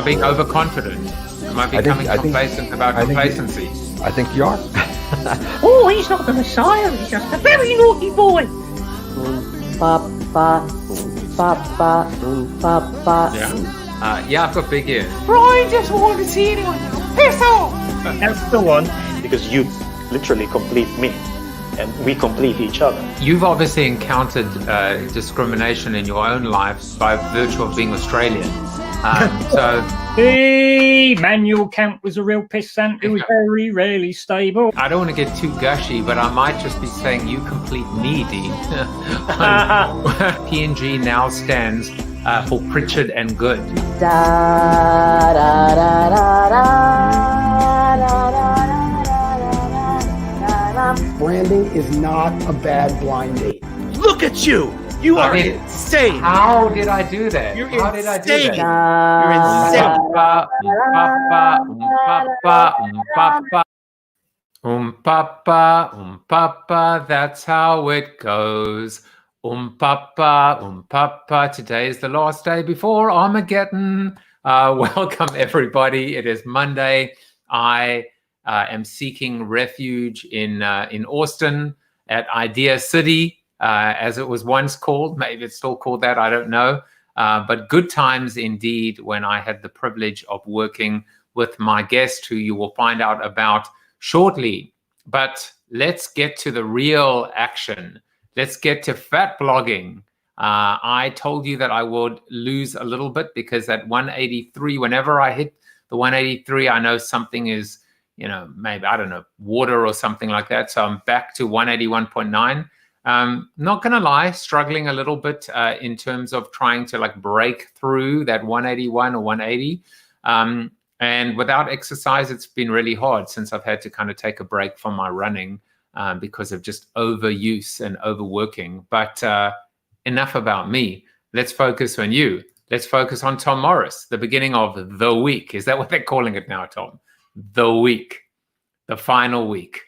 being overconfident? Am I becoming complacent about complacency? I think you are. Oh, he's not the Messiah. He's just a very naughty boy. Yeah, I've got big ears. Brian doesn't want to see anyone. Piss off. That's the one. Because you literally complete me, and we complete each other. You've obviously encountered discrimination in your own life by virtue of being Australian. So, Hey, Manuel Camp was a real pissant. He was very rarely stable. I don't want to get too gushy, but I might just be saying you complete me, Dean. PNG now stands for Pritchard and Good. Branding is not a bad blind date. Look at you! You are insane! How did I do that? You're How insane! did I do that? You're insane! Papa, that's how it goes. Papa, today is the last day before Armageddon. Welcome, everybody. It is Monday. I am seeking refuge in Austin at Idea City, as it was once called. Maybe it's still called that, I don't know. But good times indeed when I had the privilege of working with my guest, who you will find out about shortly. But let's get to the real action. Let's get to fat blogging. I told you that I would lose a little bit because at 183, whenever I hit the 183, I know something is, maybe, I don't know, water or something like that. So I'm back to 181.9. Not going to lie, struggling a little bit in terms of trying to break through that 181 or 180. And without exercise, it's been really hard since I've had to kind of take a break from my running because of just overuse and overworking. But enough about me. Let's focus on you. Let's focus on Tom Morris, the beginning of the week. Is that what they're calling it now, Tom? The week, the final week.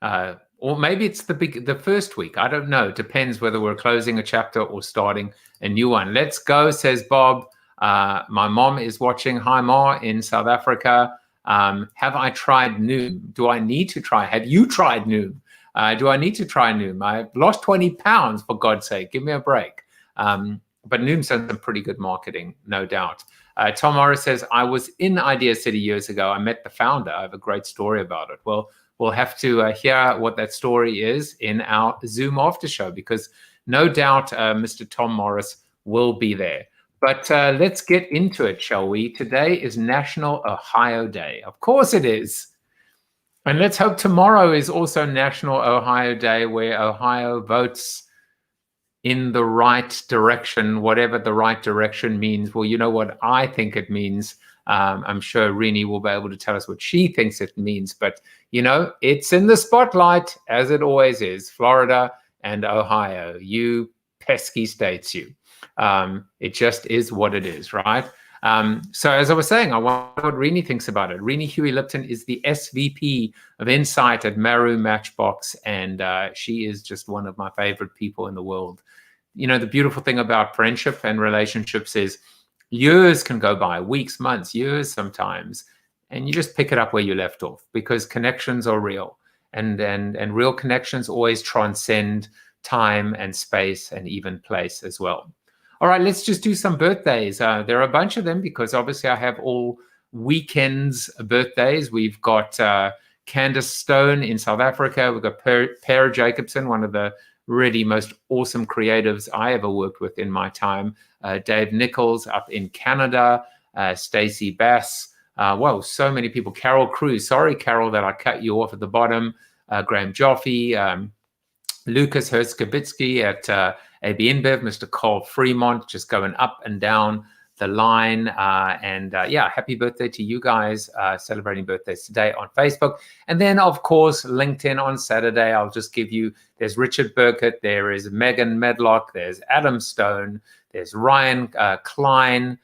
Or maybe it's the first week. I don't know. It depends whether we're closing a chapter or starting a new one. Let's go, says Bob. My mom is watching. Hi, Ma, in South Africa. Have I tried Noom? Do I need to try? Have you tried Noom? Do I need to try Noom? I've lost 20 pounds, for God's sake. Give me a break. But Noom's done some pretty good marketing, no doubt. Tom Morris says, I was in Idea City years ago. I met the founder. I have a great story about it. Well, we'll have to hear what that story is in our Zoom after show, because no doubt Mr. Tom Morris will be there. But let's get into it, shall we? Today is National Ohio Day. Of course it is. And let's hope tomorrow is also National Ohio Day, where Ohio votes in the right direction, whatever the right direction means. Well, you know what I think it means. I'm sure Rene will be able to tell us what she thinks it means. But, it's in the spotlight, as it always is. Florida and Ohio, you pesky states, you. It just is what it is, right? So as I was saying, I wonder what Rene thinks about it. Rene Huey-Lipton is the SVP of Insight at Maru Matchbox, and she is just one of my favorite people in the world. The beautiful thing about friendship and relationships is years can go by, weeks, months, years sometimes, and you just pick it up where you left off, because connections are real, and real connections always transcend time and space and even place as well. All right, let's just do some birthdays. There are a bunch of them because obviously I have all weekends birthdays. We've got Candace Stone in South Africa. We've got Per Jacobson, one of the really most awesome creatives I ever worked with in my time. Dave Nichols up in Canada. Stacey Bass. Wow, so many people. Carol Cruz. Sorry, Carol, that I cut you off at the bottom. Graham Joffe. Lucas Herskabitsky at AB InBev, Mr. Carl Fremont, just going up and down the line. Happy birthday to you guys celebrating birthdays today on Facebook. And then, of course, LinkedIn on Saturday. I'll just give you, there's Richard Burkett, there is Megan Medlock, there's Adam Stone, there's Ryan Klein,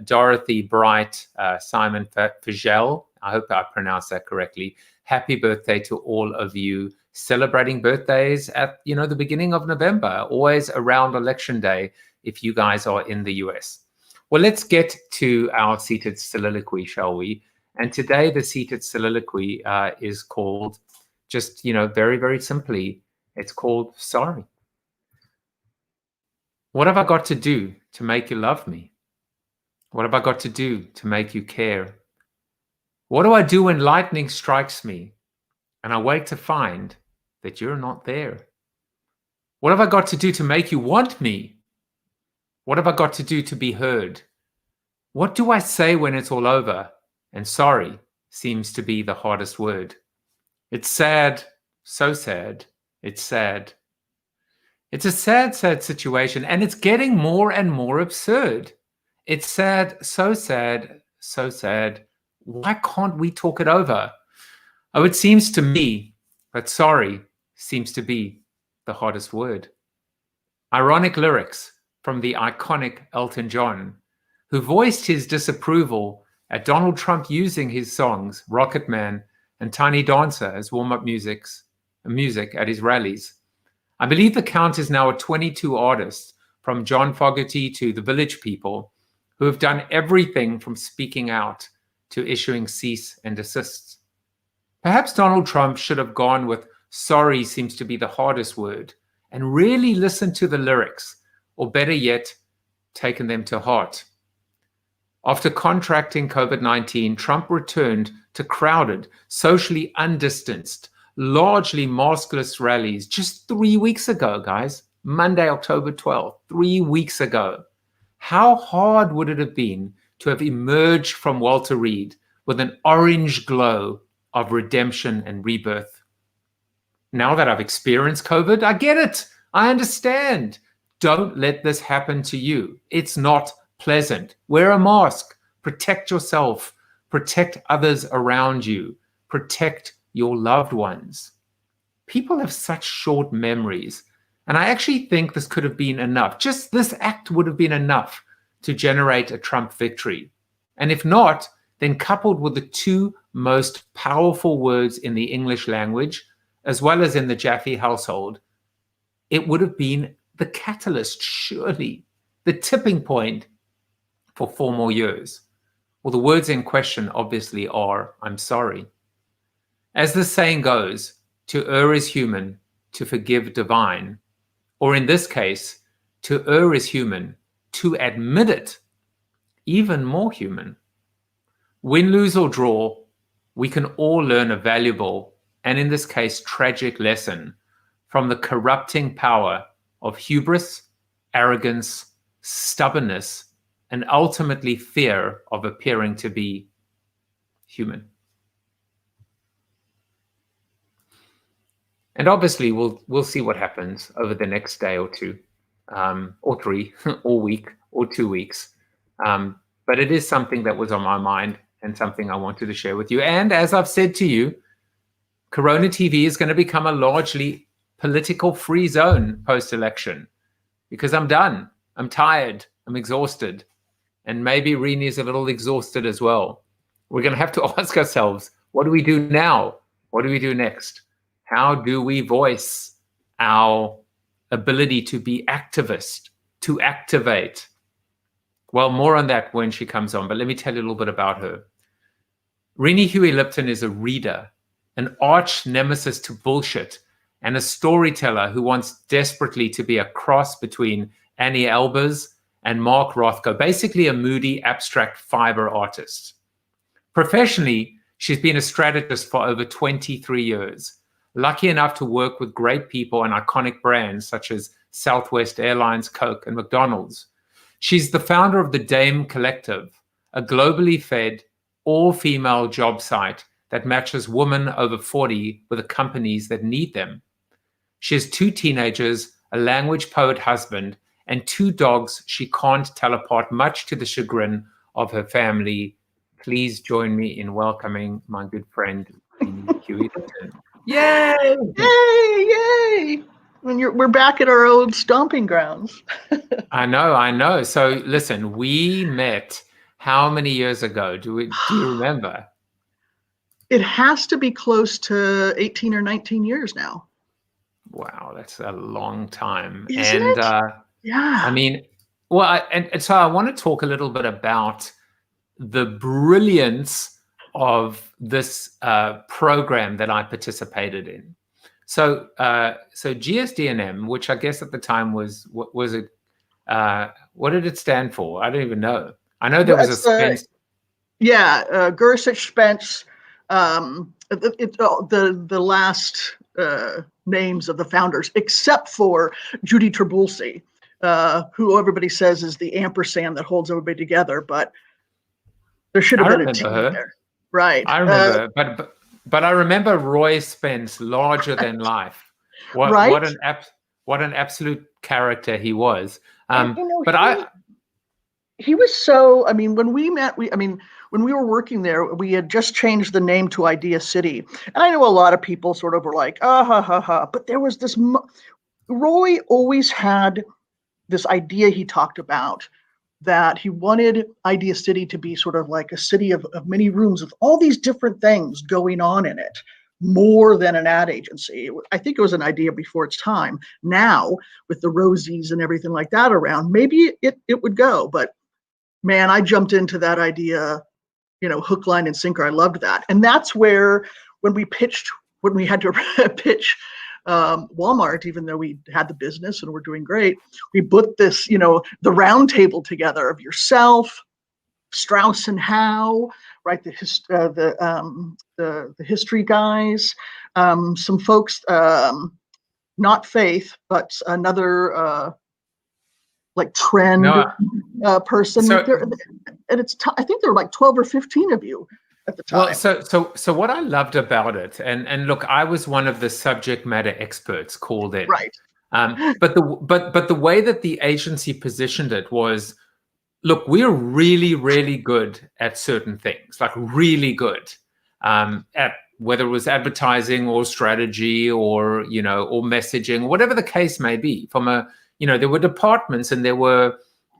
Dorothy Bright, Simon Fagel. I hope I pronounced that correctly. Happy birthday to all of you celebrating birthdays at, the beginning of November, always around Election Day, if you guys are in the US. Well, let's get to our seated soliloquy, shall we? And today the seated soliloquy is called, just, very, very simply, it's called sorry. What have I got to do to make you love me? What have I got to do to make you care? What do I do when lightning strikes me and I wake to find that you're not there? What have I got to do to make you want me? What have I got to do to be heard? What do I say when it's all over? And sorry seems to be the hardest word. It's sad, so sad, it's sad. It's a sad, sad situation, and it's getting more and more absurd. It's sad, so sad, so sad. Why can't we talk it over? Oh, it seems to me that sorry seems to be the hardest word. Ironic lyrics from the iconic Elton John, who voiced his disapproval at Donald Trump using his songs Rocket Man and Tiny Dancer as warm-up music at his rallies. I believe the count is now at 22 artists, from John Fogerty to the Village People, who have done everything from speaking out to issuing cease and desists. Perhaps Donald Trump should have gone with sorry seems to be the hardest word and really listened to the lyrics, or better yet, taken them to heart. After contracting COVID-19, Trump returned to crowded, socially undistanced, largely maskless rallies just 3 weeks ago, guys. Monday, October 12th, 3 weeks ago. How hard would it have been to have emerged from Walter Reed with an orange glow of redemption and rebirth? Now that I've experienced COVID, I get it. I understand. Don't let this happen to you. It's not pleasant. Wear a mask. Protect yourself. Protect others around you. Protect your loved ones. People have such short memories, and I actually think this could have been enough. Just this act would have been enough to generate a Trump victory. And if not, then coupled with the two most powerful words in the English language, as well as in the Jaffe household, it would have been the catalyst, surely, the tipping point for 4 more years. Well, the words in question obviously are, I'm sorry. As the saying goes, to err is human, to forgive divine. Or in this case, to err is human, to admit it, even more human. Win, lose, or draw, we can all learn a valuable, and in this case, tragic lesson from the corrupting power of hubris, arrogance, stubbornness, and ultimately fear of appearing to be human. And obviously, we'll see what happens over the next day or two, or 3, or week, or 2 weeks. But it is something that was on my mind and something I wanted to share with you. And as I've said to you, Corona TV is going to become a largely political free zone post-election, because I'm done. I'm tired. I'm exhausted. And maybe Rene is a little exhausted as well. We're going to have to ask ourselves, what do we do now? What do we do next? How do we voice our ability to be activist, to activate? Well, more on that when she comes on, but let me tell you a little bit about her. Rene Huey-Lipton is a reader, an arch nemesis to bullshit, and a storyteller who wants desperately to be a cross between Annie Albers and Mark Rothko, basically a moody, abstract fiber artist. Professionally, she's been a strategist for over 23 years, lucky enough to work with great people and iconic brands such as Southwest Airlines, Coke, and McDonald's. She's the founder of the Dame Collective, a globally fed, all-female job site that matches women over 40 with the companies that need them. She has 2 teenagers, a language poet husband, and 2 dogs she can't tell apart, much to the chagrin of her family. Please join me in welcoming my good friend, Rene Huey-Lipton. Yay! Yay! Yay! We're back at our old stomping grounds. I know. So listen, we met how many years ago? Do you remember? It has to be close to 18 or 19 years now. Wow, that's a long time. Isn't it? Yeah. I mean, Well, and so I want to talk a little bit about the brilliance of this program that I participated in. So, so GSDM, which I guess at the time was it? What did it stand for? I don't even know. I know there was a Spence. Gersich Spence. The last names of the founders, except for Judy Trabulsi, who everybody says is the ampersand that holds everybody together, but there should have been a team there. Right. I remember, but I remember Roy Spence, larger than life. What an absolute character he was. He was so. I mean, when we met, when we were working there, we had just changed the name to Idea City, and I know a lot of people sort of were like, but there was this. Roy always had this idea he talked about, that he wanted Idea City to be sort of like a city of many rooms with all these different things going on in it, more than an ad agency. I think it was an idea before its time. Now, with the Rosies and everything like that around, maybe it would go. But man, I jumped into that idea, hook, line, and sinker. I loved that. And that's where, when we had to pitch Walmart, even though we had the business and we're doing great, we put this, the round table together of yourself, Strauss and Howe, right? The history guys, some folks, not Faith, but another like trend person. And I think there were like 12 or 15 of you at the time. Well, so what I loved about it, and look, I was one of the subject matter experts called in. Right. But the way that the agency positioned it was, look, we're really, really good at certain things, like really good at whether it was advertising or strategy or, or messaging, whatever the case may be. There were departments and there were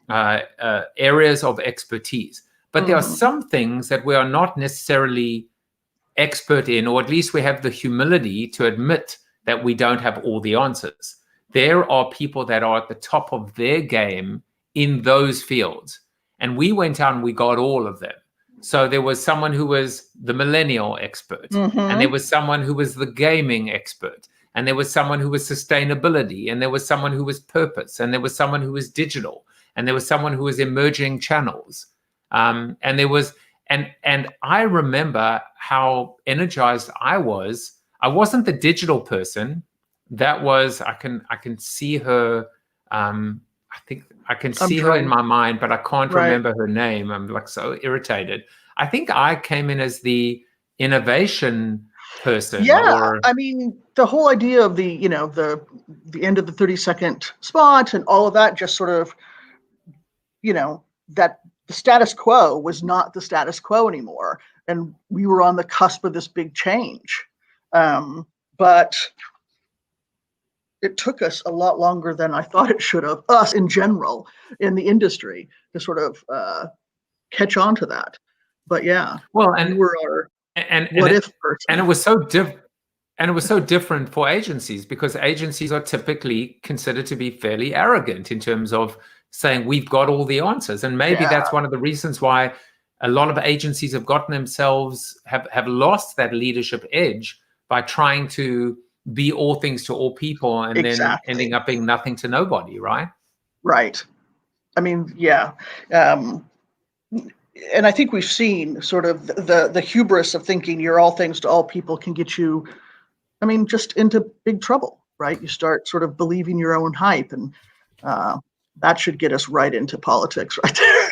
areas of expertise. But there are some things that we are not necessarily expert in, or at least we have the humility to admit that we don't have all the answers. There are people that are at the top of their game in those fields. And we went out and we got all of them. So there was someone who was the millennial expert, and there was someone who was the gaming expert, and there was someone who was sustainability, and there was someone who was purpose, and there was someone who was digital, and there was someone who was emerging channels. And I remember how energized I was. I wasn't the digital person. That was, I can see her. I think I can see her in my mind, but I can't remember her name. I'm like so irritated. I think I came in as the innovation person. Yeah, the whole idea of the end of the 30-second spot and all of that just sort of, that the status quo was not the status quo anymore. And we were on the cusp of this big change. But it took us a lot longer than I thought it should have, us in general, in the industry, to sort of catch on to that. But yeah, well, and we're our what if person. And it was so different. And it was so different for agencies, because agencies are typically considered to be fairly arrogant in terms of saying we've got all the answers. And maybe that's one of the reasons why a lot of agencies have gotten themselves, have lost that leadership edge by trying to be all things to all people and then ending up being nothing to nobody, right? Right. And I think we've seen sort of the hubris of thinking you're all things to all people can get you, just into big trouble, right? You start sort of believing your own hype, and that should get us right into politics right there.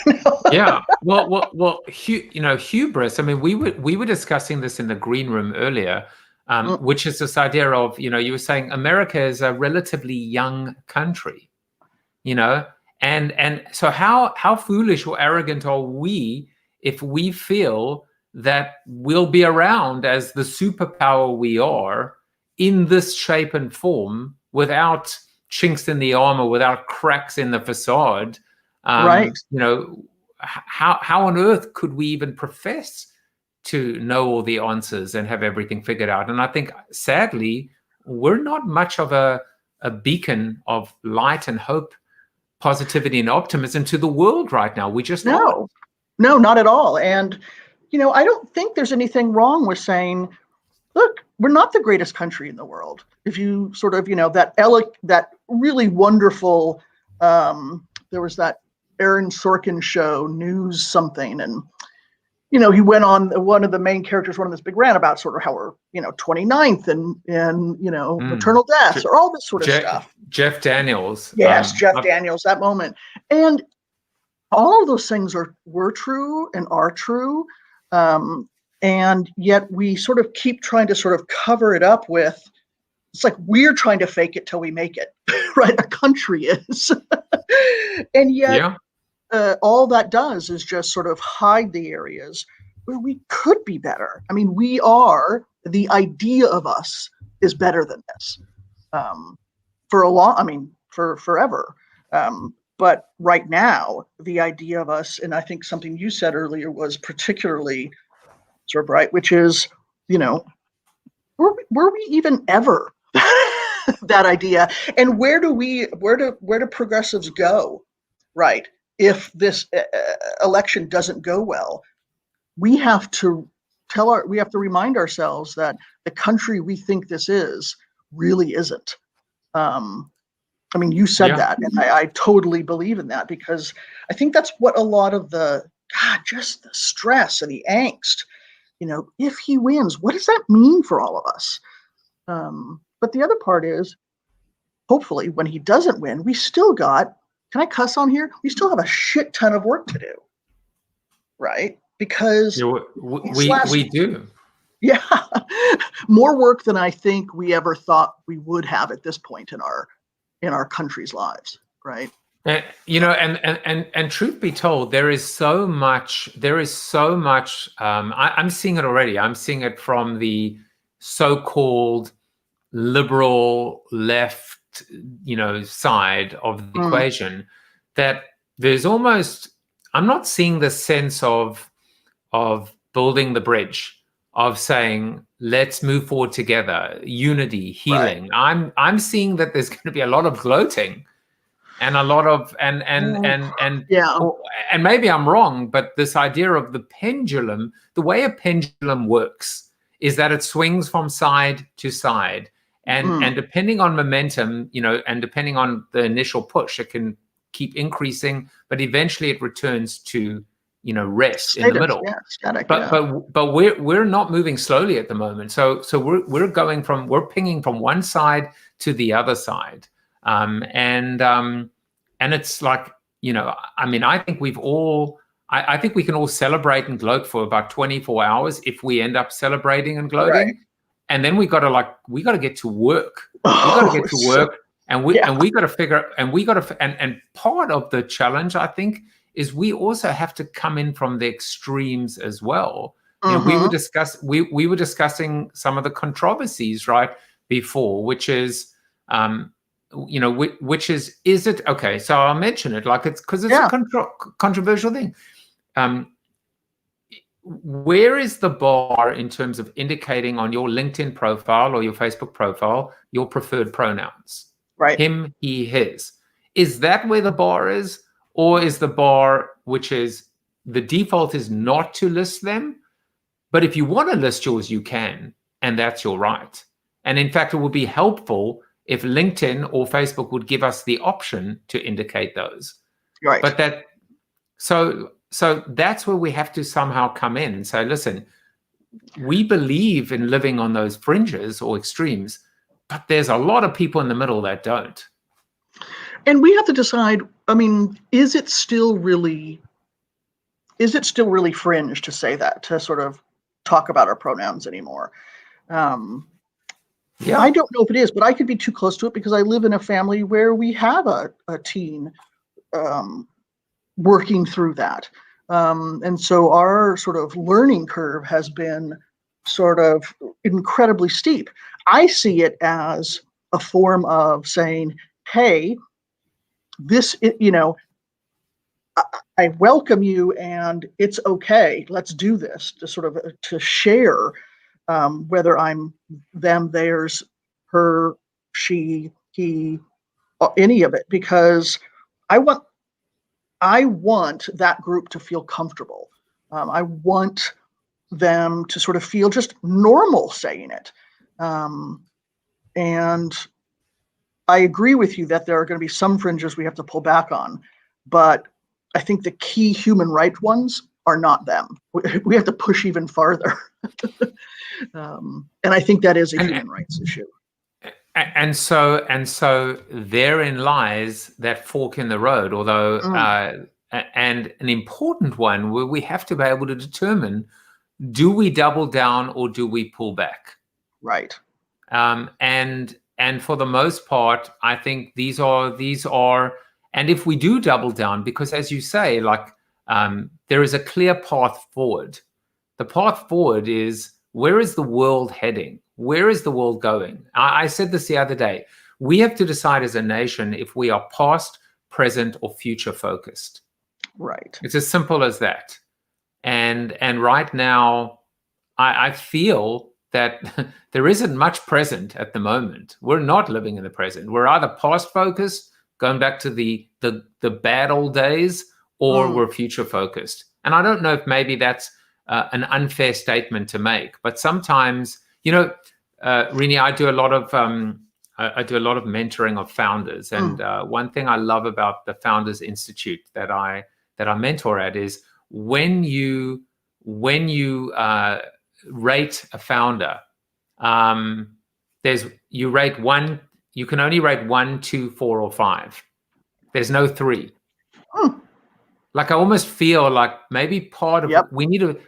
Yeah. Well, hubris. We were discussing this in the green room earlier, which is this idea of, you were saying America is a relatively young country, and so how foolish or arrogant are we if we feel that we'll be around as the superpower we are in this shape and form without chinks in the armor, without cracks in the facade. Right. How on earth could we even profess to know all the answers and have everything figured out? And I think, sadly, we're not much of a beacon of light and hope positivity and optimism to the world right now. We just No, no, not at all. And, I don't think there's anything wrong with saying, look, we're not the greatest country in the world. If you sort of, that really wonderful, there was that Aaron Sorkin show, News something, and he went on, one of the main characters went on this big rant about sort of how we're 29th and maternal deaths or all this sort of stuff. Jeff Daniels. Yes, Jeff Daniels, that moment. And all of those things were true and are true. And yet we sort of keep trying to sort of cover it up with, it's like we're trying to fake it till we make it, right? A country is. And yet all that does is just sort of hide the areas where we could be better. I mean, the idea of us is better than this for forever. But right now, the idea of us, and I think something you said earlier was particularly sort of right, which is, were we even ever that idea? And where do progressives go, right? If this election doesn't go well, we have to remind ourselves that the country we think this is really isn't. I mean, you said that, and I totally believe in that, because I think that's what a lot of just the stress and the angst, if he wins, what does that mean for all of us? But the other part is, hopefully, when he doesn't win, we still got, can I cuss on here? We still have a shit ton of work to do, right? Because we do. Yeah, more work than I think we ever thought we would have at this point in our country's lives, right? And truth be told, there is so much. I'm seeing it already. I'm seeing it from the so-called liberal left, side of the equation, that there's almost, I'm not seeing the sense of building the bridge, of saying, let's move forward together, unity, healing. Right. I'm seeing that there's going to be a lot of gloating and a lot of, and maybe I'm wrong, but this idea of the pendulum, the way a pendulum works is that it swings from side to side. And depending on momentum, and depending on the initial push, it can keep increasing, but eventually it returns to, rest in the middle. Yeah, static, but we're not moving slowly at the moment. So we're pinging from one side to the other side. And it's like, I think I think we can all celebrate and gloat for about 24 hours if we end up celebrating and gloating. Right. And then we got to get to work. We got to get to work, and we got to figure, and part of the challenge, I think, is we also have to come in from the extremes as well. We were discussing some of the controversies right before, which is, is it okay? So I'll mention it, like it's because it's a controversial thing. Where is the bar in terms of indicating on your LinkedIn profile or your Facebook profile your preferred pronouns? Right. Him, he, his. Is that where the bar is? Or is the bar, which is the default is not to list them? But if you want to list yours, you can. And that's your right. And in fact, it would be helpful if LinkedIn or Facebook would give us the option to indicate those. Right. But so that's where we have to somehow come in and say, listen, we believe in living on those fringes or extremes, but there's a lot of people in the middle that don't. And we have to decide, is it still really fringe to say that, to sort of talk about our pronouns anymore? I don't know if it is, but I could be too close to it because I live in a family where we have a teen working through that. And so our sort of learning curve has been sort of incredibly steep. I see it as a form of saying, hey, I welcome you and it's okay. Let's do this to sort of to share, whether I'm them, theirs, her, she, he, any of it, because I want that group to feel comfortable. I want them to sort of feel just normal saying it. And I agree with you that there are going to be some fringes we have to pull back on, but I think the key human rights ones are not them. We have to push even farther. And I think that is a human rights issue. And so therein lies that fork in the road, although, and an important one where we have to be able to determine, do we double down or do we pull back? Right. And for the most part, I think these are, and if we do double down, because as you say, like, there is a clear path forward. The path forward is, where is the world heading? Where is the world going? I said this the other day. We have to decide as a nation if we are past, present, or future focused. Right. It's as simple as that. And right now, I feel that there isn't much present at the moment. We're not living in the present. We're either past focused, going back to the bad old days, or we're future focused. And I don't know if maybe that's an unfair statement to make, but sometimes, Rene, I do a lot of mentoring of founders, and one thing I love about the Founders Institute that I mentor at is when you rate a founder, you rate one. You can only rate 1, 2, 4, or 5. There's no 3. Like, I almost feel like maybe part of we need to,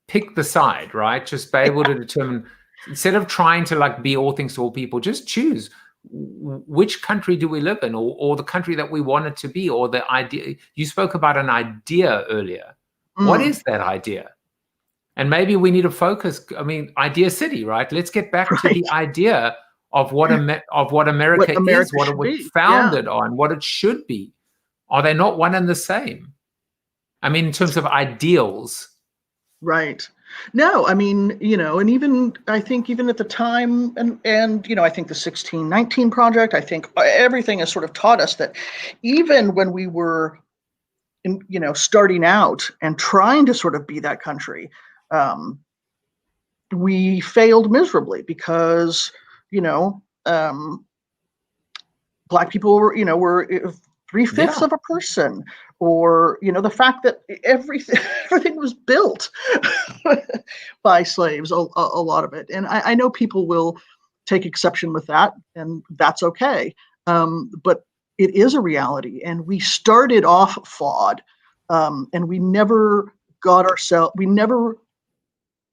pick the side, right? Just be able to determine, instead of trying to like be all things to all people, just choose which country do we live in, or the country that we want it to be, or the idea. You spoke about an idea earlier. What is that idea? And maybe we need to focus. I mean, Idea City, right? Let's get back to the idea of what America is, what it was founded on, what it should be. Are they not one and the same? I mean, in terms of ideals. Right. No, I mean, and even, I think even at the time, and I think the 1619 Project, I think everything has sort of taught us that even when we were, starting out and trying to sort of be that country, we failed miserably because, Black people were 3/5 of a person, or the fact that everything was built by slaves, a lot of it. And I know people will take exception with that, and that's okay. But it is a reality, and we started off flawed, and we never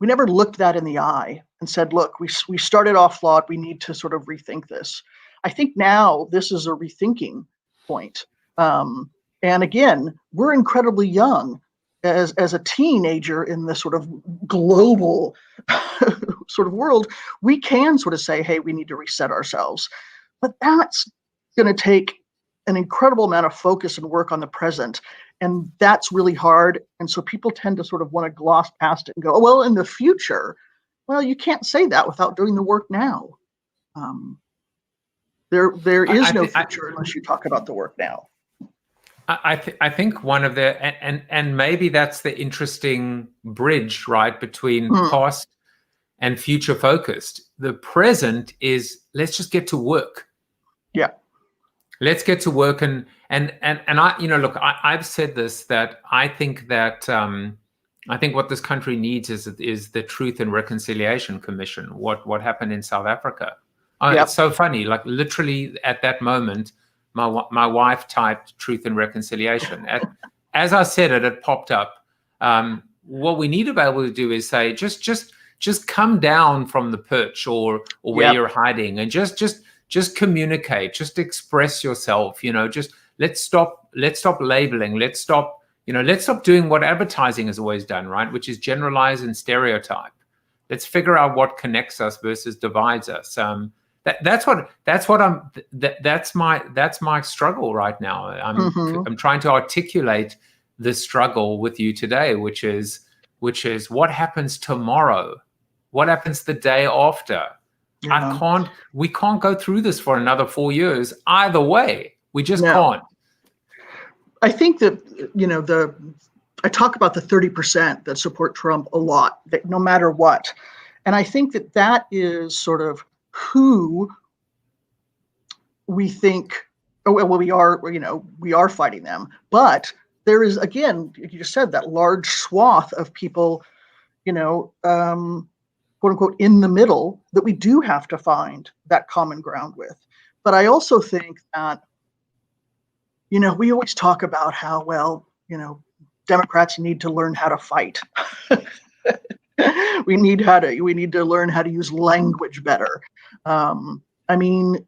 looked that in the eye and said, look, we started off flawed. We need to sort of rethink this. I think now this is a rethinking point. And again, we're incredibly young as a teenager in this sort of global sort of world. We can sort of say, hey, we need to reset ourselves. But that's going to take an incredible amount of focus and work on the present. And that's really hard. And so people tend to sort of want to gloss past it and go, oh, well, in the future. Well, you can't say that without doing the work now. There is no future unless you talk about the work now. I think one of the, and maybe that's the interesting bridge, right, between past and future focused. The present is, let's just get to work. Yeah. Let's get to work. And I, look, I've said this, that I think that, I think what this country needs is the Truth and Reconciliation Commission. What happened in South Africa? It's so funny. Like, literally at that moment, my wife typed Truth and Reconciliation. As I said it, it popped up. What we need to be able to do is say, just come down from the perch or where you're hiding, and just communicate, just express yourself. Just let's stop labeling. Let's stop doing what advertising has always done, right? Which is generalize and stereotype. Let's figure out what connects us versus divides us. That's my struggle right now. I'm trying to articulate this struggle with you today, which is what happens tomorrow, what happens the day after. We can't go through this for another 4 years either way. We just can't. I think that, I talk about the 30% that support Trump a lot, that no matter what. And I think that that is sort of who we think, well, we are fighting them. But there is, again, you just said, that large swath of people, quote unquote, in the middle, that we do have to find that common ground with. But I also think that, we always talk about how, well, Democrats need to learn how to fight. we need to learn how to use language better. I mean,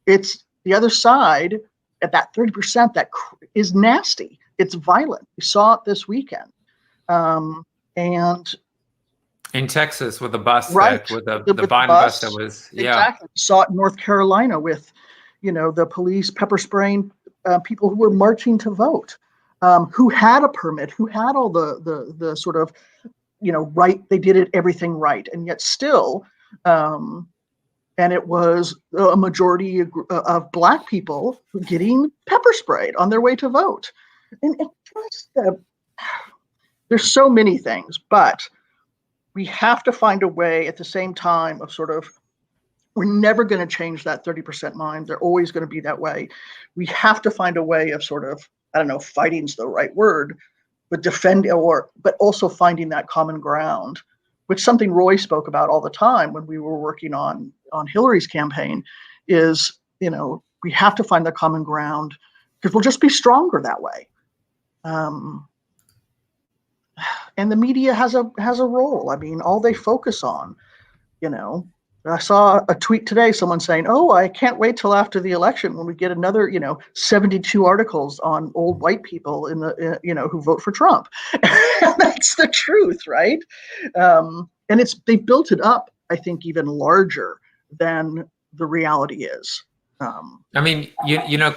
it's the other side at that 30% that is nasty. It's violent. We saw it this weekend. And in Texas with the bus, right, with the Biden bus that was, exactly. We saw it in North Carolina with, the police pepper spraying people who were marching to vote, who had a permit, who had all the sort of, right. They did it everything right, and yet still, and it was a majority of Black people getting pepper sprayed on their way to vote, and it just there's so many things, but we have to find a way at the same time of sort of, we're never going to change that 30% mind. They're always going to be that way. We have to find a way of sort of, I don't know if fighting's the right word, but but also finding that common ground, which something Roy spoke about all the time when we were working on Hillary's campaign, is, we have to find the common ground because we'll just be stronger that way. And the media has a role. I mean, all they focus on, I saw a tweet today, someone saying, "Oh, I can't wait till after the election when we get another, 72 articles on old white people who vote for Trump." That's the truth, right? And they built it up, I think, even larger than the reality is. I mean,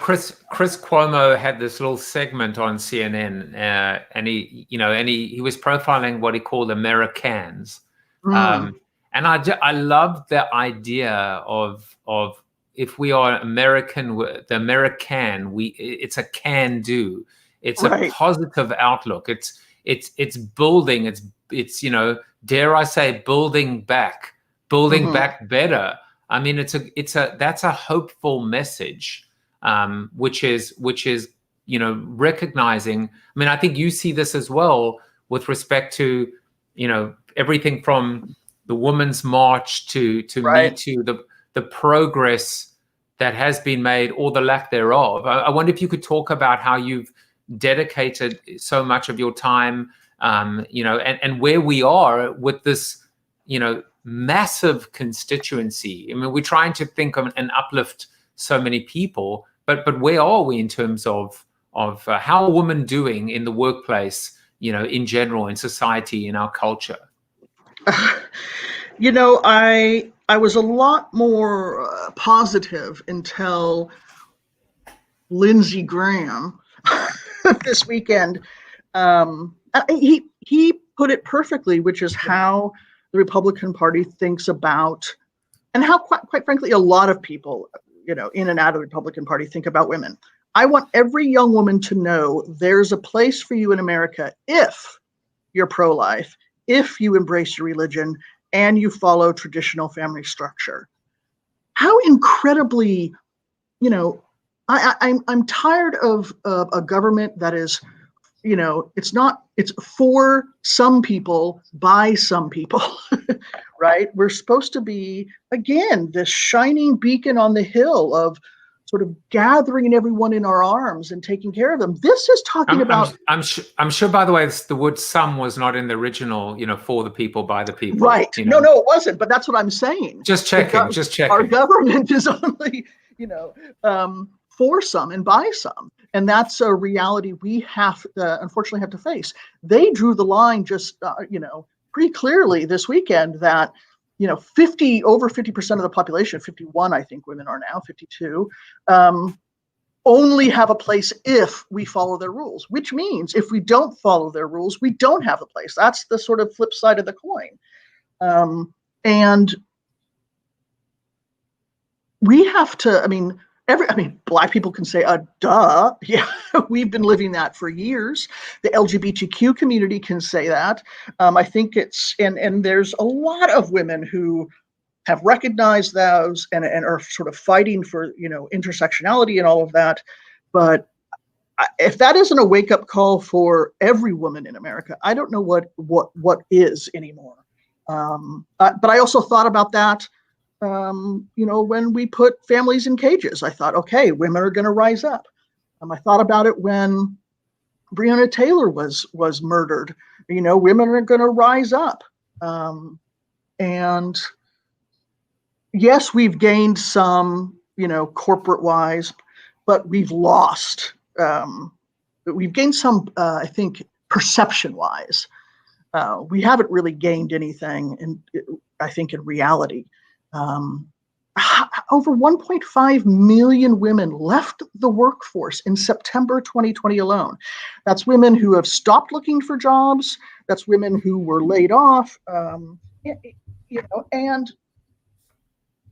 Chris Cuomo had this little segment on CNN, and he was profiling what he called Americans. And I love the idea of if we are American, the American, it's a can do. It's a positive outlook. It's building. It's dare I say, building back better. I mean, that's a hopeful message, which is recognizing. I mean, I think you see this as well with respect to everything from the Women's March to Me Too, the progress that has been made or the lack thereof. I wonder if you could talk about how you've dedicated so much of your time, and where we are with this, massive constituency. I mean, we're trying to think of and uplift so many people, but where are we in terms of how are women doing in the workplace, in general, in society, in our culture? I was a lot more positive until Lindsey Graham this weekend. He put it perfectly, which is how the Republican Party thinks about, and how quite frankly, a lot of people, in and out of the Republican Party think about women. I want every young woman to know there's a place for you in America if you're pro-life, if you embrace your religion, and you follow traditional family structure. How incredibly, I'm tired of a government that is, it's for some people by some people, right? We're supposed to be, again, this shining beacon on the hill of sort of gathering everyone in our arms and taking care of them. This is talking about. I'm sure. By the way, the word "some" was not in the original. For the people, by the people. Right. No, it wasn't. But that's what I'm saying. Just checking. Just checking. Our government is only, for some and by some, and that's a reality we have, unfortunately, have to face. They drew the line just, pretty clearly this weekend that. Over 50% of the population, 51, I think women are now, 52, only have a place if we follow their rules, which means if we don't follow their rules, we don't have a place. That's the sort of flip side of the coin. And we have to, Black people can say, duh. Yeah, we've been living that for years. The LGBTQ community can say that. I think and there's a lot of women who have recognized those and are sort of fighting for, intersectionality and all of that. But if that isn't a wake-up call for every woman in America, I don't know what is anymore. But I also thought about that, when we put families in cages. I thought, okay, women are going to rise up. I thought about it when Breonna Taylor was murdered. Women are going to rise up. And yes, we've gained some, corporate-wise, but we've lost. We've gained some, I think, perception-wise. We haven't really gained anything, I think, in reality. Over 1.5 million women left the workforce in September 2020 alone. That's women who have stopped looking for jobs. That's women who were laid off. And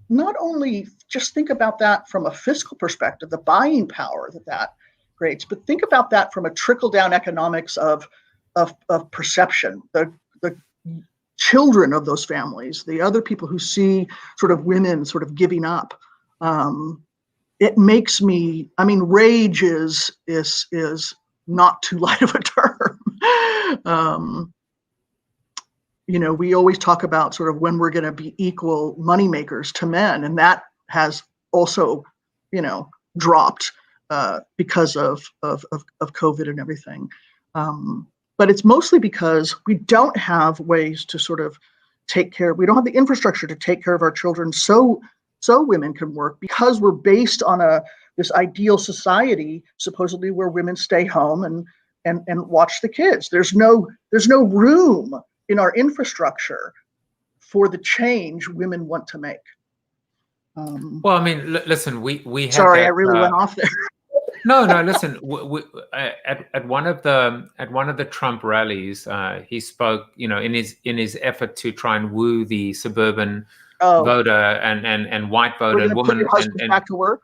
not only just think about that from a fiscal perspective, the buying power that creates, but think about that from a trickle-down economics of perception. The children of those families, the other people who see sort of women sort of giving up. It makes me, rage is not too light of a term. We always talk about sort of when we're going to be equal moneymakers to men, and that has also, dropped because of COVID and everything. But it's mostly because we don't have ways to sort of take care. We don't have the infrastructure to take care of our children, so women can work, because we're based on this ideal society, supposedly, where women stay home and watch the kids. There's no room in our infrastructure for the change women want to make. Well, listen, we had sorry, that, I really went off there. No, listen. At one of the Trump rallies, he spoke, in his effort to try and woo the suburban voter and white voter and woman. Put your husband back to work.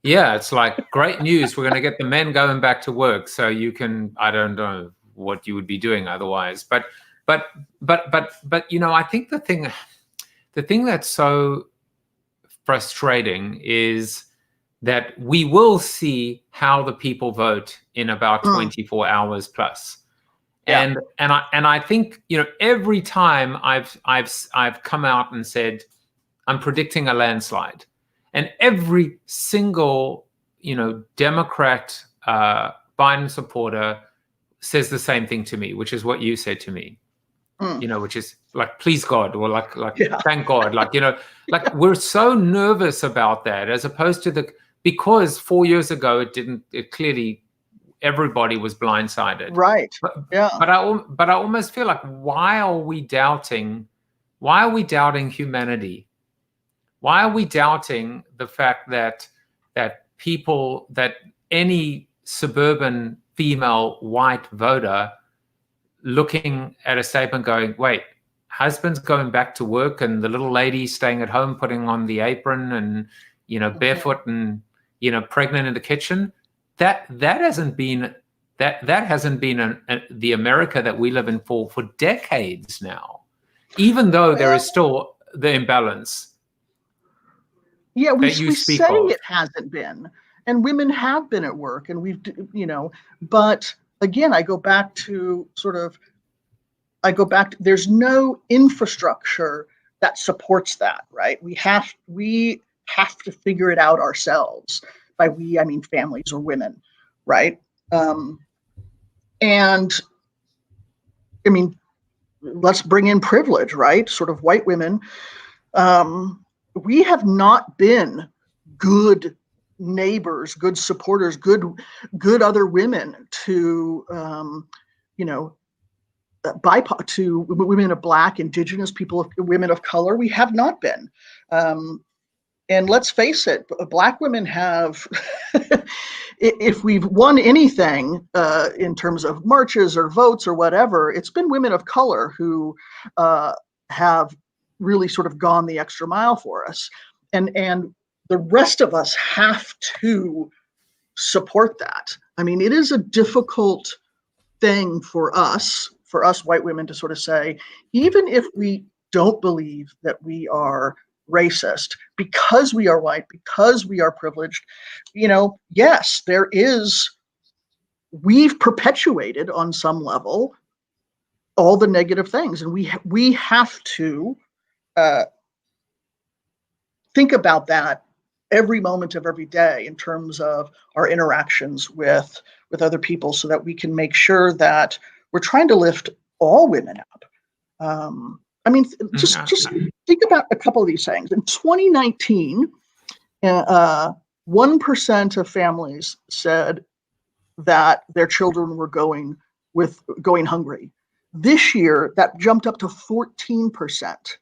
Yeah, it's like, great news. We're going to get the men going back to work, so you can. I don't know what you would be doing otherwise, but I think the thing that's so frustrating is that we will see how the people vote in about 24 hours plus. Yeah. And I think, every time I've come out and said, I'm predicting a landslide, and every single, Democrat, Biden supporter says the same thing to me, which is what you said to me. Which is like, please God, or like thank God, like we're so nervous about that, as opposed to because 4 years ago it clearly everybody was blindsided, right? But I almost feel like, why are we doubting humanity? Why are we doubting the fact that any suburban female white voter looking at a statement going, wait, husband's going back to work and the little lady staying at home putting on the apron and, barefoot and, pregnant in the kitchen. That hasn't been the America that we live in for decades now, even though there is still the imbalance. Yeah, we say it hasn't been, and women have been at work, and but again, I go back to there's no infrastructure that supports that, right? We have to figure it out ourselves. By we, I mean families or women, right? And let's bring in privilege, right? Sort of white women. We have not been good neighbors, good supporters, good other women to BIPOC, to women of Black, Indigenous people, women of color. We have not been. And let's face it, Black women have, if we've won anything in terms of marches or votes or whatever, it's been women of color who have really sort of gone the extra mile for us. And the rest of us have to support that. I mean, it is a difficult thing for us white women to sort of say, even if we don't believe that we are racist, because we are white, because we are privileged, yes, we've perpetuated on some level all the negative things, and we have to think about that every moment of every day in terms of our interactions with other people, so that we can make sure that we're trying to lift all women up. I mean, just think about a couple of these things. In 2019, 1% of families said that their children were going hungry. This year, that jumped up to 14%,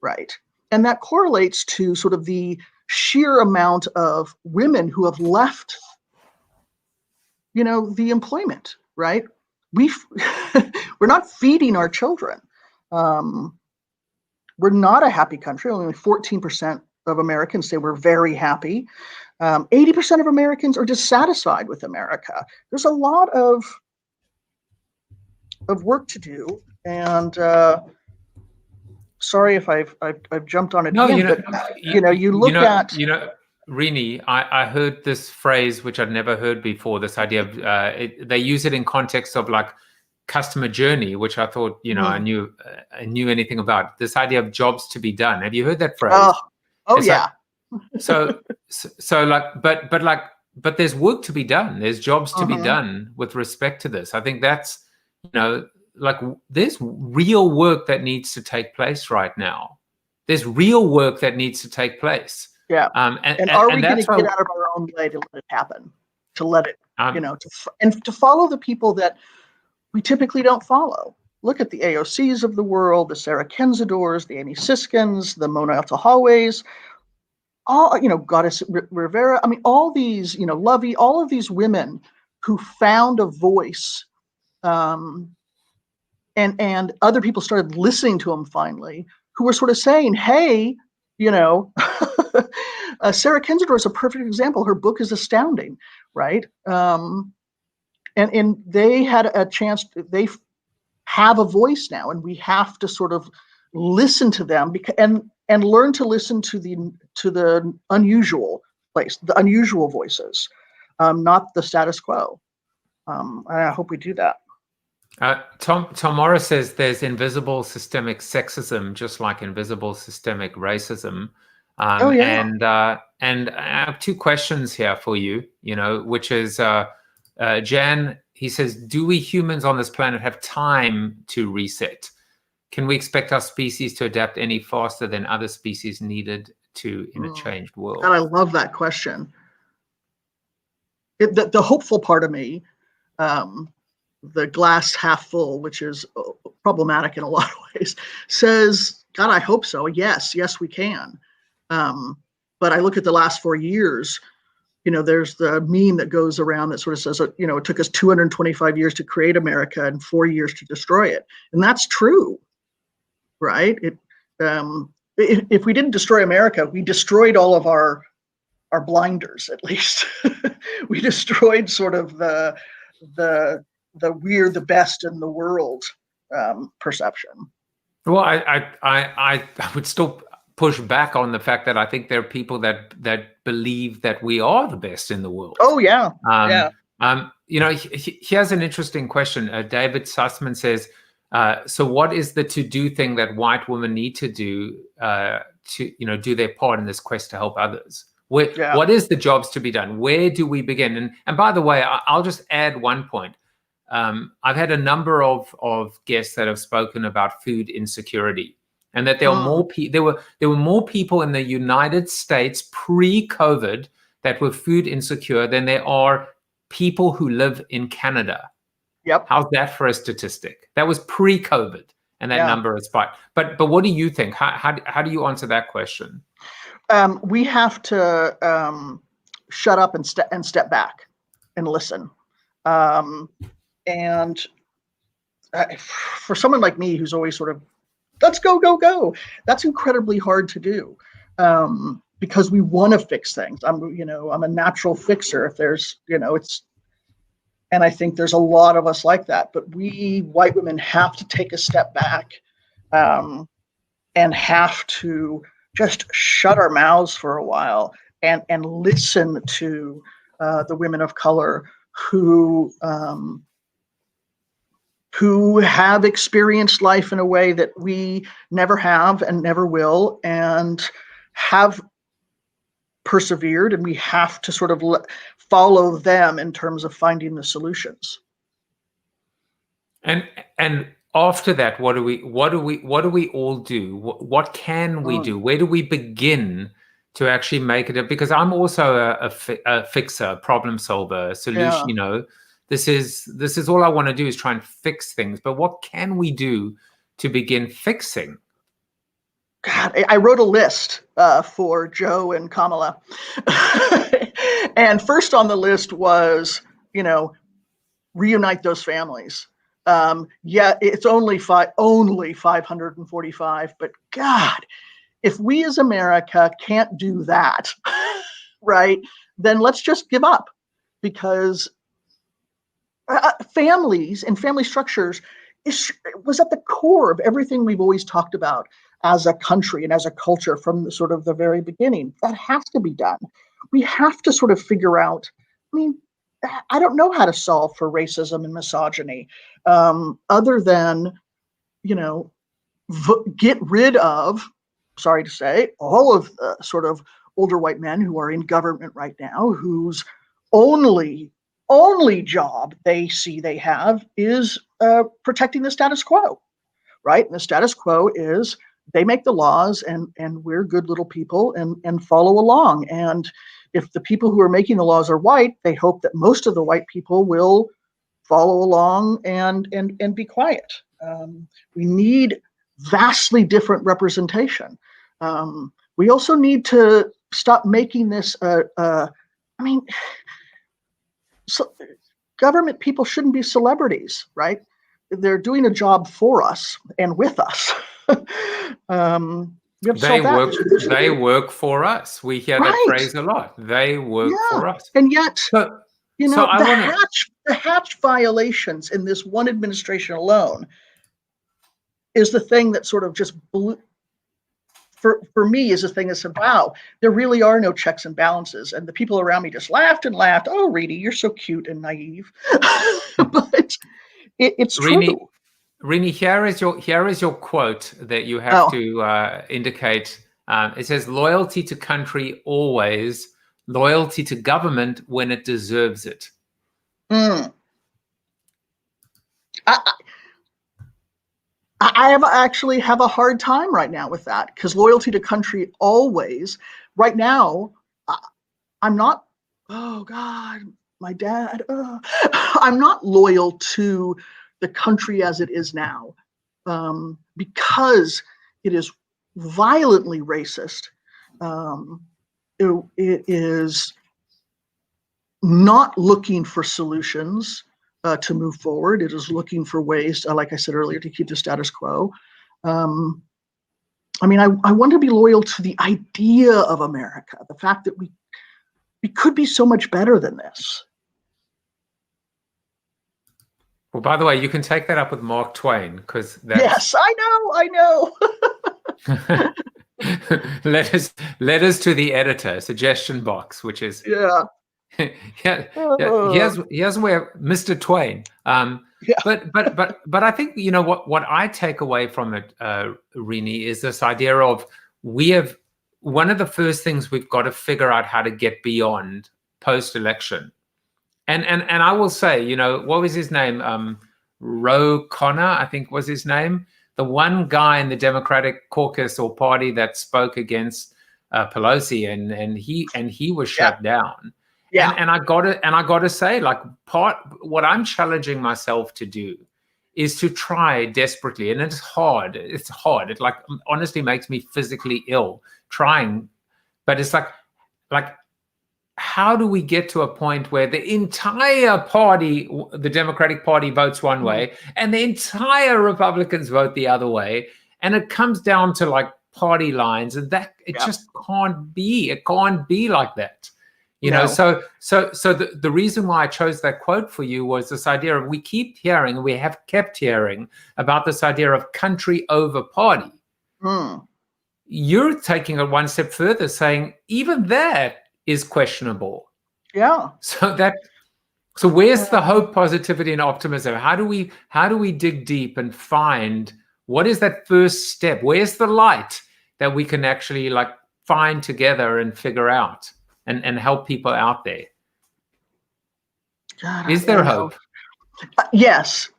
right? And that correlates to sort of the sheer amount of women who have left, the employment, right? We're not feeding our children. We're not a happy country. Only 14% of Americans say we're very happy. 80% of Americans are dissatisfied with America. There's a lot of work to do, and sorry if I've jumped on it. No, Rene, I heard this phrase which I'd never heard before. This idea of they use it in context of like customer journey, which I thought I knew anything about. This idea of jobs to be done. Have you heard that phrase? Yeah. But there's work to be done. There's jobs to be done with respect to this. I think that's there's real work that needs to take place right now. There's real work that needs to take place. Yeah. And are we going to get out of our own way to let it happen? To let it, to follow the people that we typically don't follow. Look at the AOCs of the world, the Sarah Kendziors, the Amy Siskins, the Mona Eltahaways, all, Goddess Rivera. I mean, all these, Lovey, all of these women who found a voice, and other people started listening to them finally, who were sort of saying, hey, Sarah Kendzior is a perfect example. Her book is astounding, right? And they had a chance. They have a voice now, and we have to sort of listen to them and learn to listen to the unusual place, the unusual voices, not the status quo. I hope we do that. Tom Morris says there's invisible systemic sexism, just like invisible systemic racism. And I have two questions here for you, which is Jan, he says, do we humans on this planet have time to reset? Can we expect our species to adapt any faster than other species needed to in a changed world? And I love that question. The hopeful part of me, the glass half full, which is problematic in a lot of ways, says, God, I hope so. Yes, we can. But I look at the last 4 years, there's the meme that goes around that sort of says, it took us 225 years to create America and 4 years to destroy it. And that's true, right? If we didn't destroy America, we destroyed all of our blinders, at least. We destroyed sort of the we're the best in the world perception. Well, I would still push back on the fact that I think there are people that believe that we are the best in the world. Oh yeah, Here's an interesting question. David Sussman says, so what is the to-do thing that white women need to do to do their part in this quest to help others? What is the jobs to be done? Where do we begin? And by the way, I'll just add one point. I've had a number of guests that have spoken about food insecurity, and that there were more people in the United States pre-COVID that were food insecure than there are people who live in Canada. Yep. How's that for a statistic? That was pre-COVID, and that number is spiked. But what do you think? How do you answer that question? We have to shut up and step back and listen. And for someone like me, who's always sort of, let's go, that's incredibly hard to do. because we want to fix things. I'm a natural fixer. If there's, and I think there's a lot of us like that, but we white women have to take a step back, and have to just shut our mouths for a while and listen to the women of color who have experienced life in a way that we never have and never will, and have persevered, and we have to sort of follow them in terms of finding the solutions. And after that, what do we all do? What can we do? Where do we begin to actually make it? Because I'm also a fixer, problem solver, solution. Yeah. This is all I want to do is try and fix things. But what can we do to begin fixing? God, I wrote a list for Joe and Kamala, and first on the list was, reunite those families. Yeah, it's only 545, but God, if we as America can't do that, right, then let's just give up, because families and family structures was at the core of everything we've always talked about as a country and as a culture from sort of the very beginning. That has to be done. We have to sort of figure out, I don't know how to solve for racism and misogyny, other than, get rid of, sorry to say, all of the sort of older white men who are in government right now, whose only job they see they have is protecting the status quo, right? And the status quo is they make the laws, and we're good little people and follow along. And if the people who are making the laws are white, they hope that most of the white people will follow along and be quiet. We need vastly different representation. We also need to stop making this government people shouldn't be celebrities, right? They're doing a job for us and with us. They work for us. We hear that phrase a lot. They work for us. And yet, the hatch violations in this one administration alone is the thing that sort of just blew, for me, is the thing that said, wow, there really are no checks and balances. And the people around me just laughed and laughed. Oh, Rene, you're so cute and naive. But it's true. Rene, here is your quote that you have to indicate. It says, "Loyalty to country always, loyalty to government when it deserves it." I actually have a hard time right now with that, because loyalty to country always, right now, I'm not, oh God, my dad, I'm not loyal to the country as it is now, because it is violently racist. It is not looking for solutions to move forward. It is looking for ways, like I said earlier, to keep the status quo. I want to be loyal to the idea of America, the fact that we could be so much better than this. Well, by the way, you can take that up with Mark Twain, because yes, I know. letters to the editor suggestion box, which is here's where Mr. Twain. But I think what I take away from it, Rene, is this idea of one of the first things we've got to figure out how to get beyond post-election. And I will say, what was his name? Ro Khanna, I think was his name. The one guy in the Democratic caucus or party that spoke against Pelosi, and he was shut down. Yeah. And I got to say, what I'm challenging myself to do is to try desperately, and it's hard. It's hard. It honestly makes me physically ill trying, but it's like how do we get to a point where the entire party, the Democratic Party, votes one way and the entire Republicans vote the other way, and it comes down to party lines, and that it Yeah. just can't be. It can't be like that. You No. know, so the reason why I chose that quote for you was this idea of, we keep hearing, and we have kept hearing about this idea of country over party. Mm. You're taking it one step further, saying even that is questionable. Yeah. So where's the hope, positivity, and optimism? How do we dig deep and find what is that first step? Where's the light that we can actually like find together and figure out and help people out there? God, Is there hope? Yes.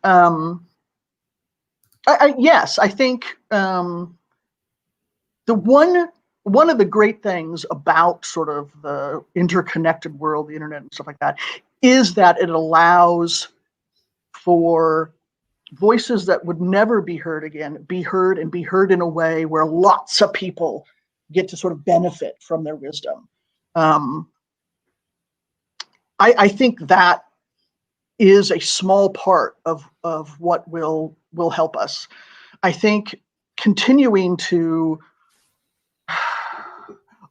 Yes, I think the one of the great things about sort of the interconnected world, the internet and stuff like that, is that it allows for voices that would never be heard again, be heard in a way where lots of people get to sort of benefit from their wisdom. I think that is a small part of what will help us. I think continuing to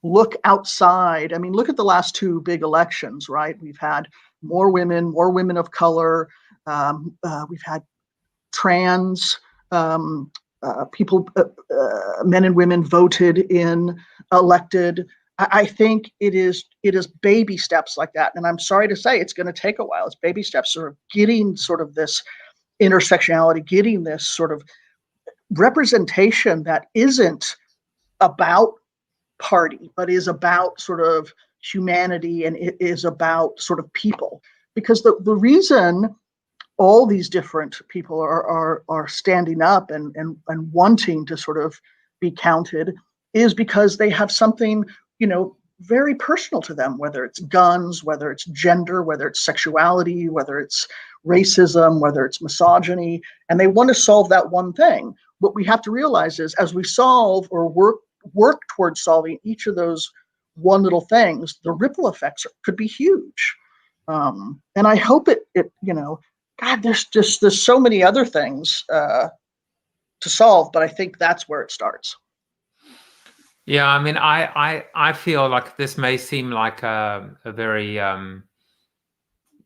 look outside. I mean, look at the last two big elections, right? We've had more women of color. We've had trans people, men and women voted in, elected. I think it is baby steps like that. And I'm sorry to say it's going to take a while. It's baby steps sort of getting sort of this intersectionality, getting this sort of representation that isn't about party, but is about sort of humanity, and it is about sort of people. Because the reason all these different people are standing up and wanting to sort of be counted is because they have something, you know, very personal to them, whether it's guns, whether it's gender, whether it's sexuality, whether it's racism, whether it's misogyny, and they want to solve that one thing. What we have to realize is, as we solve or work towards solving each of those one little things, the ripple effects could be huge. And I hope it you know, God, there's so many other things to solve, but I think that's where it starts. Yeah, I mean, I feel like this may seem like a very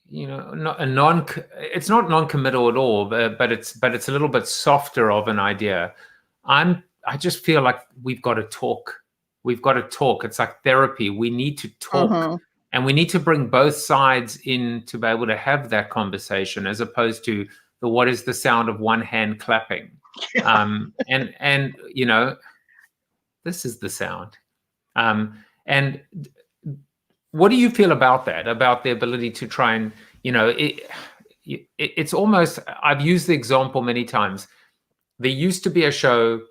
you know, it's not non-committal at all, but it's a little bit softer of an idea. I just feel like we've got to talk. We've got to talk. It's like therapy. We need to talk, and we need to bring both sides in to be able to have that conversation, as opposed to the what is the sound of one hand clapping. Yeah. And you know, this is the sound. And what do you feel about that? About the ability to try and, you know, it's almost, I've used the example many times. There used to be a show,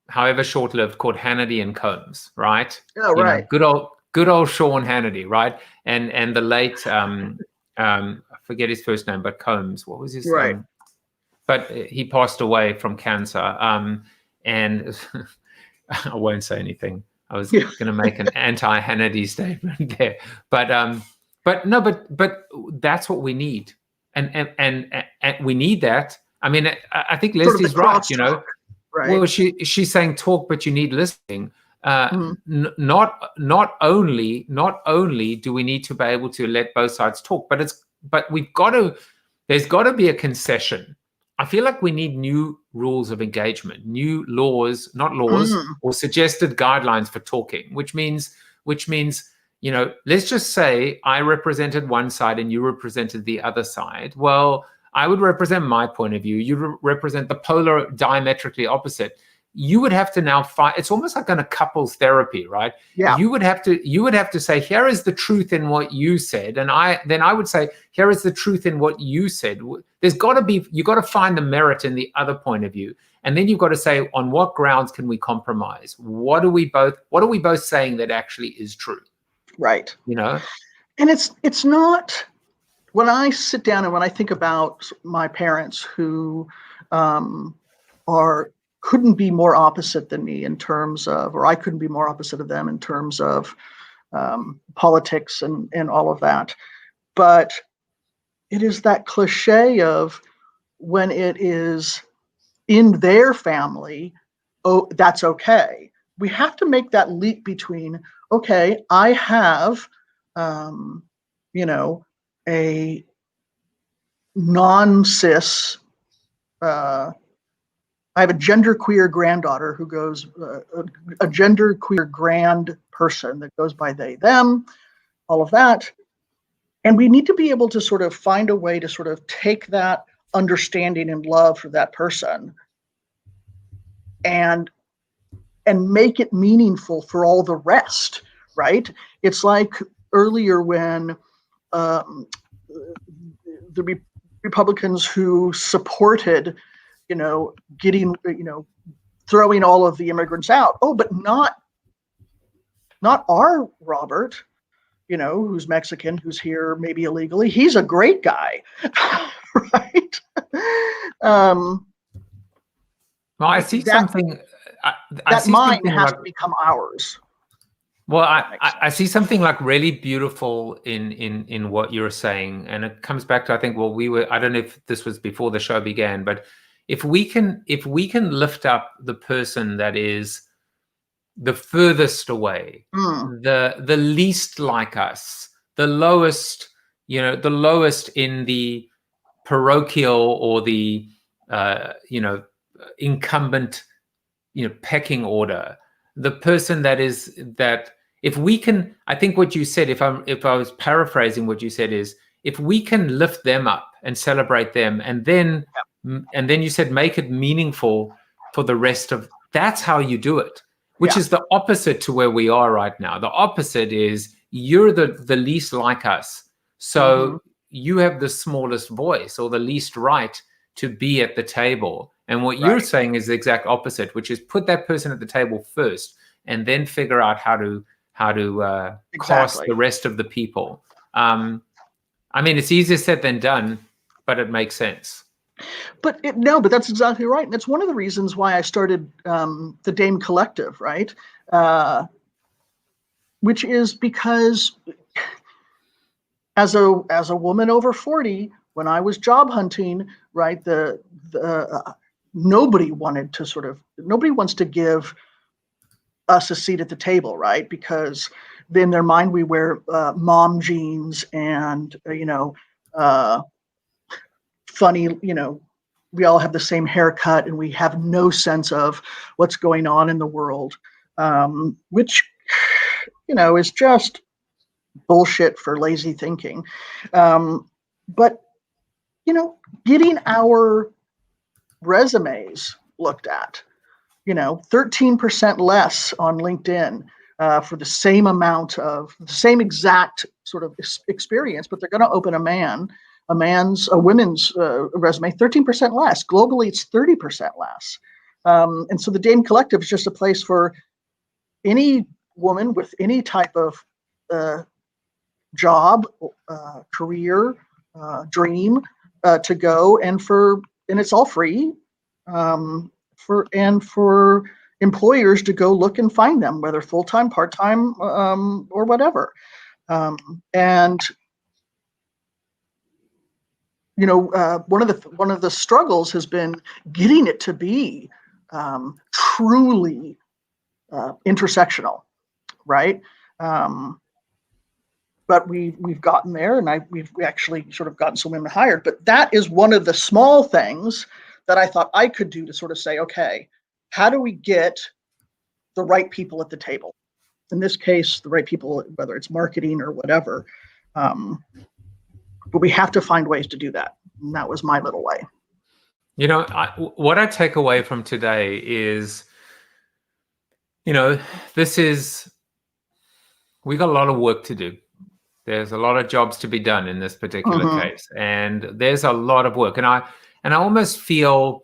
however short-lived, called Hannity and Combs, right? Oh, right. You know, good old Sean Hannity, right? And the late I forget his first name, but Combs, what was his right? But he passed away from cancer. And I won't say anything. I was going to make an anti-Hannity statement there, but that's what we need, and we need that. I mean, I think Leslie's right. You know, right. Well, she's saying talk, but you need listening. Not only do we need to be able to let both sides talk, but we've got to. There's got to be a concession. I feel like we need new rules of engagement, new laws, not laws, or suggested guidelines for talking, which means, you know, let's just say I represented one side and you represented the other side. Well, I would represent my point of view. You represent the polar, diametrically opposite. You would have to now fight. It's almost like a couples therapy, right? Yeah. You would have to say, here is the truth in what you said, and I would say, here is the truth in what you said. There's got to be, you got to find the merit in the other point of view, and then you've got to say, on what grounds can we compromise? What are we both saying that actually is true? Right. You know, and it's not. When I sit down and when I think about my parents who couldn't be more opposite than me in terms of, or I couldn't be more opposite of them in terms of politics and all of that. But it is that cliche of when it is in their family, oh, that's okay. we have to make that leap between, okay, I have, you know, a non-cis, I have a genderqueer granddaughter who goes, a genderqueer grand person that goes by they, them, all of that. And we need to be able to sort of find a way to sort of take that understanding and love for that person and make it meaningful for all the rest, right? It's like earlier when the Republicans who supported, you know, getting, you know, throwing all of the immigrants out. Oh, but not our Robert, you know, who's Mexican, who's here maybe illegally. He's a great guy, right? Well, I see something. I that see mind something has like, to become ours. well, I see something like really beautiful in what you're saying, and it comes back to, I think, well, I don't know if this was before the show began, but if we can lift up the person that is the furthest away, the least like us, the lowest, you know, the lowest in the parochial or the incumbent, you know, pecking order, the person that if we can, I think what you said, if I was paraphrasing what you said, is if we can lift them up and celebrate them, and then you said make it meaningful for the rest of, that's how you do it, which is the opposite to where we are right now. The opposite is you're the least like us, so you have the smallest voice or the least right to be at the table. And what you're saying is the exact opposite, which is put that person at the table first and then figure out how to cost the rest of the people. I mean, it's easier said than done, but it makes sense. But that's exactly right. And it's one of the reasons why I started the Dame Collective, right? Which is because as a woman over 40, when I was job hunting, right, nobody wants to give us a seat at the table, right? Because in their mind we wear mom jeans and funny, you know, we all have the same haircut and we have no sense of what's going on in the world, which, you know, is just bullshit for lazy thinking. But, you know, getting our resumes looked at, you know, 13% less on LinkedIn for the same amount of the same exact sort of experience, but they're going to open a women's resume, 13% less. Globally, it's 30% less. And so the Dame Collective is just a place for any woman with any type of job, career, dream to go, and it's all free for employers to go look and find them, whether full-time, part-time, or whatever. And you know, one of the struggles has been getting it to be truly intersectional, right? But we've gotten there, and we've actually sort of gotten some women hired. But that is one of the small things that I thought I could do to sort of say, okay, how do we get the right people at the table? In this case, the right people, whether it's marketing or whatever. But we have to find ways to do that. And that was my little way. You know, what I take away from today is, you know, we got a lot of work to do. There's a lot of jobs to be done in this particular case. And there's a lot of work. And I almost feel,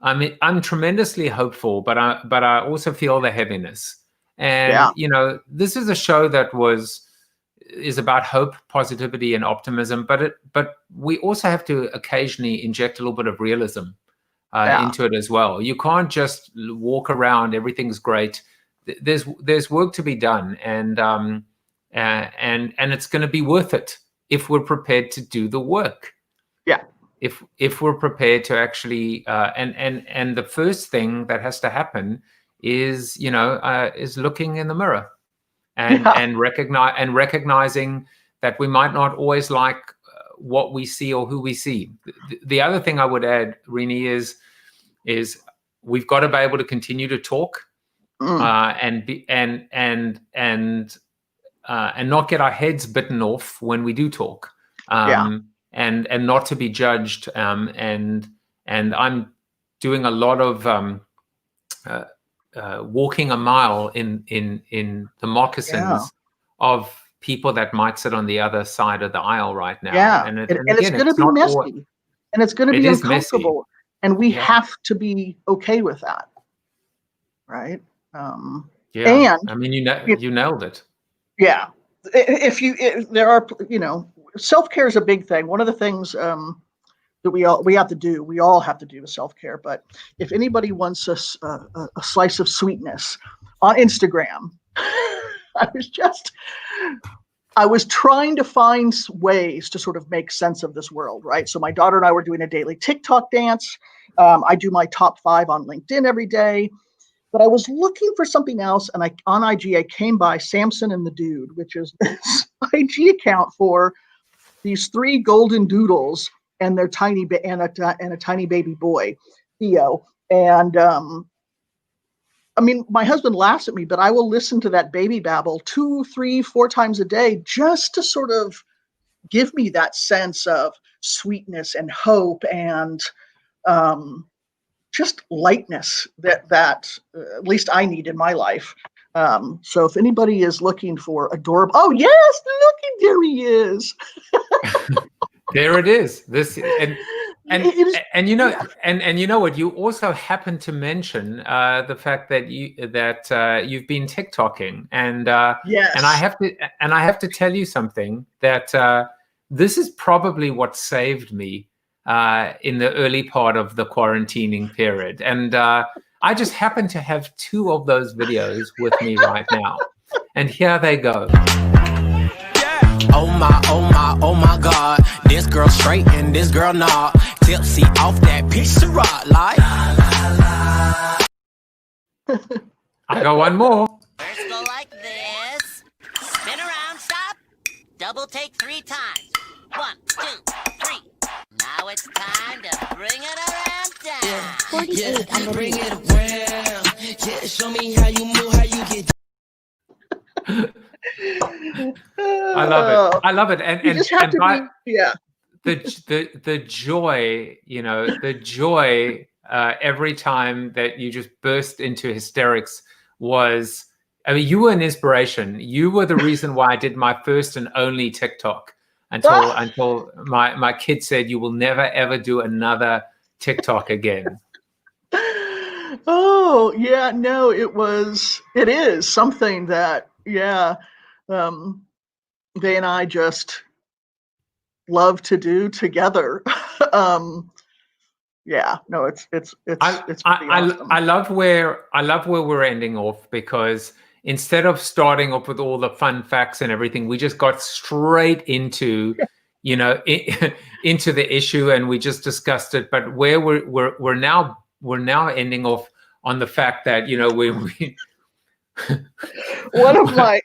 I mean, I'm tremendously hopeful, but I also feel the heaviness. And, you know, this is a show that is about hope, positivity, and optimism, but we also have to occasionally inject a little bit of realism into it as well. You can't just walk around, everything's great. There's work to be done, and it's going to be worth it if we're prepared to do the work. Yeah. If we're prepared to actually and the first thing that has to happen is, is looking in the mirror and recognizing that we might not always like what we see or who we see. The other thing I would add, Rene, is we've got to be able to continue to talk and not get our heads bitten off when we do talk, and not to be judged. And I'm doing a lot of walking a mile in the moccasins of people that might sit on the other side of the aisle right now. Yeah, and it's going to be messy, and it's going to be uncomfortable, and we have to be okay with that, right? And I mean, you nailed it. Yeah, there are, self-care is a big thing. One of the things that we all have to do with self-care. But if anybody wants a slice of sweetness on Instagram, I was trying to find ways to sort of make sense of this world, right? So my daughter and I were doing a daily TikTok dance. I do my top 5 on LinkedIn every day. But I was looking for something else, and on IG I came by Samson and the Dude, which is this IG account for these 3 golden doodles and their tiny and a tiny baby boy, Theo. And I mean, my husband laughs at me, but I will listen to that baby babble 2, 3, 4 times a day just to sort of give me that sense of sweetness and hope and just lightness that at least I need in my life. So if anybody is looking for adorable, oh yes, looky, there he is. There it is. And you know what? You also happen to mention the fact that you've been TikToking, and yes, and I have to tell you something that this is probably what saved me in the early part of the quarantining period, and I just happen to have 2 of those videos with me right now, and here they go. Oh my God, this girl straight and this girl not tipsy off that pizza rock like. I got one more. First go like this, spin around, stop, double take 3 times. 1, 2, 3. Now it's time to bring it around town. 48 bring it around. Yeah, show me how you move, how you get. I love it. And you just have to the joy, the joy every time that you just burst into hysterics was, I mean, you were an inspiration. You were the reason why I did my first and only TikTok until my kid said, you will never ever do another TikTok again. Oh yeah, no, it is something that, they and I just love to do together. It's pretty awesome. I love where we're ending off, because instead of starting up with all the fun facts and everything, we just got straight into into the issue, and we just discussed it. But where we're now ending off on the fact that we one of my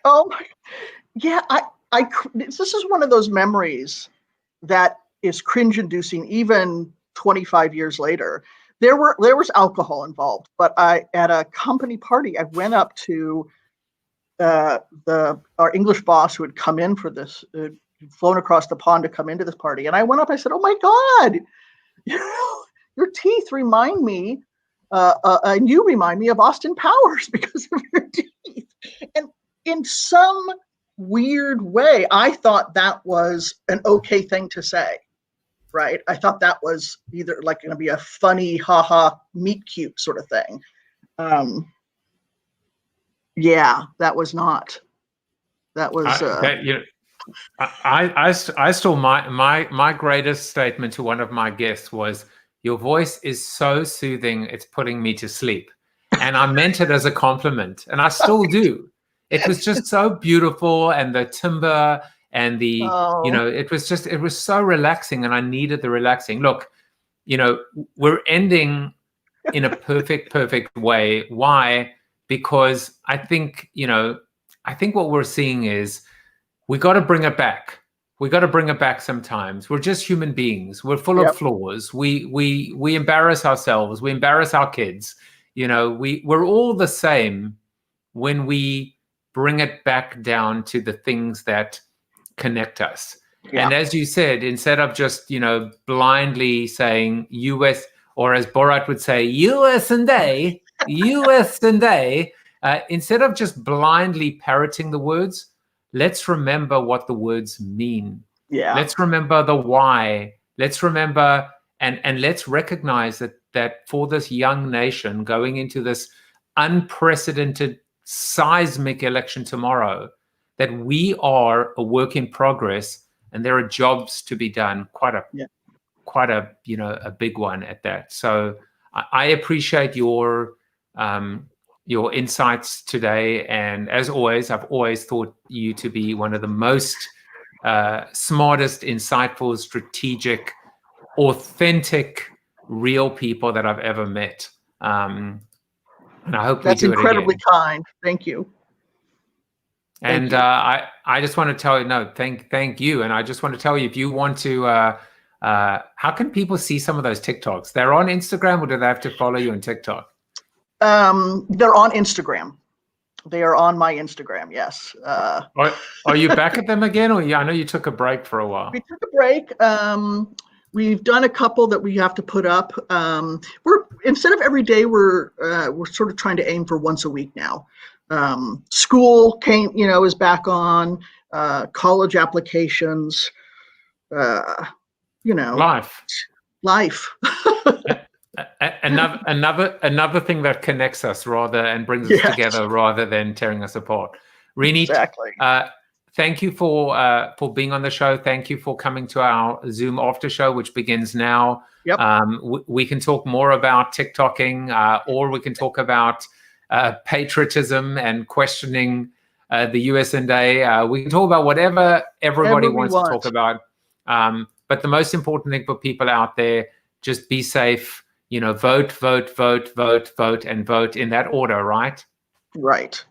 this is one of those memories that is cringe inducing even 25 years later. There was alcohol involved, but at a company party, I went up to our English boss who had come in for this, flown across the pond to come into this party, and I went up, I said, oh my God, your teeth remind me and you remind me of Austin Powers because of your teeth. And in some weird way, I thought that was an okay thing to say, right? I thought that was either like going to be a funny, haha, meet cute sort of thing. That was not. That was. I still my greatest statement to one of my guests was, your voice is so soothing, it's putting me to sleep. And I meant it as a compliment, and I still do. It was just so beautiful, and the timbre and the, it was so relaxing, and I needed the relaxing. Look, we're ending in a perfect way. Why? because I think what we're seeing is we got to bring it back. We got to bring it back sometimes. We're just human beings. We're full of flaws. We embarrass ourselves. We embarrass our kids. We're all the same when we bring it back down to the things that connect us. Yeah. And as you said, instead of just, blindly saying US, or as Borat would say, US and A, US and A, instead of just blindly parroting the words, let's remember what the words mean. Yeah. Let's remember the why. Let's remember and let's recognize that for this young nation going into this unprecedented seismic election tomorrow, that we are a work in progress. And there are jobs to be done, quite a big one at that. So I appreciate your insights today. And as always, I've always thought you to be one of the most smartest, insightful, strategic, authentic, real people that I've ever met. And I hope that's we do incredibly it again. kind. Thank you. And I just want to tell you, thank you. And I just want to tell you, if you want to, how can people see some of those TikToks? They're on Instagram, or do they have to follow you on TikTok? They're on Instagram. They are on my Instagram, yes. Are you back at them again? Or I know you took a break for a while. We took a break. We've done a couple that we have to put up. We're instead of every day, we're sort of trying to aim for once a week now. School is back on, college applications, life. Another thing that connects us and brings us together rather than tearing us apart. Rene, exactly. Thank you for being on the show. Thank you for coming to our Zoom after show, which begins now. Yep. We can talk more about TikToking, or we can talk about patriotism and questioning the US and A. We can talk about whatever everybody wants to talk about. But the most important thing for people out there, just be safe, vote, and vote in that order, right? Right.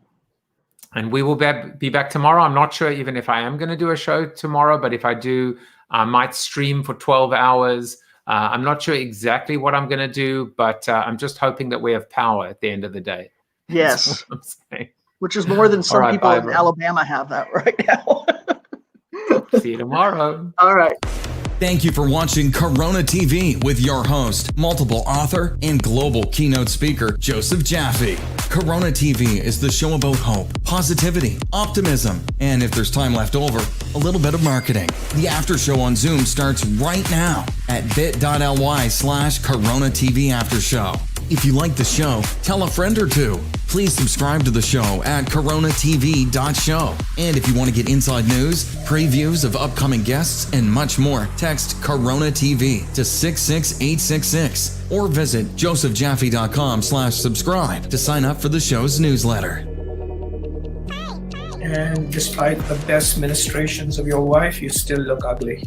And we will be back tomorrow. I'm not sure even if I am going to do a show tomorrow, but if I do, I might stream for 12 hours. I'm not sure exactly what I'm going to do, but I'm just hoping that we have power at the end of the day. Yes. Which is more than some people in Alabama have that right now. See you tomorrow. All right. Thank you for watching Corona TV with your host, multiple author, and global keynote speaker, Joseph Jaffe. Corona TV is the show about hope, positivity, optimism, and if there's time left over, a little bit of marketing. The after show on Zoom starts right now at bit.ly/Corona TV After Show. If you like the show, tell a friend or two. Please subscribe to the show at CoronaTV.show. And if you want to get inside news, previews of upcoming guests, and much more, text Corona TV to 66866 or visit josephjaffe.com/subscribe to sign up for the show's newsletter. And despite the best ministrations of your wife, you still look ugly.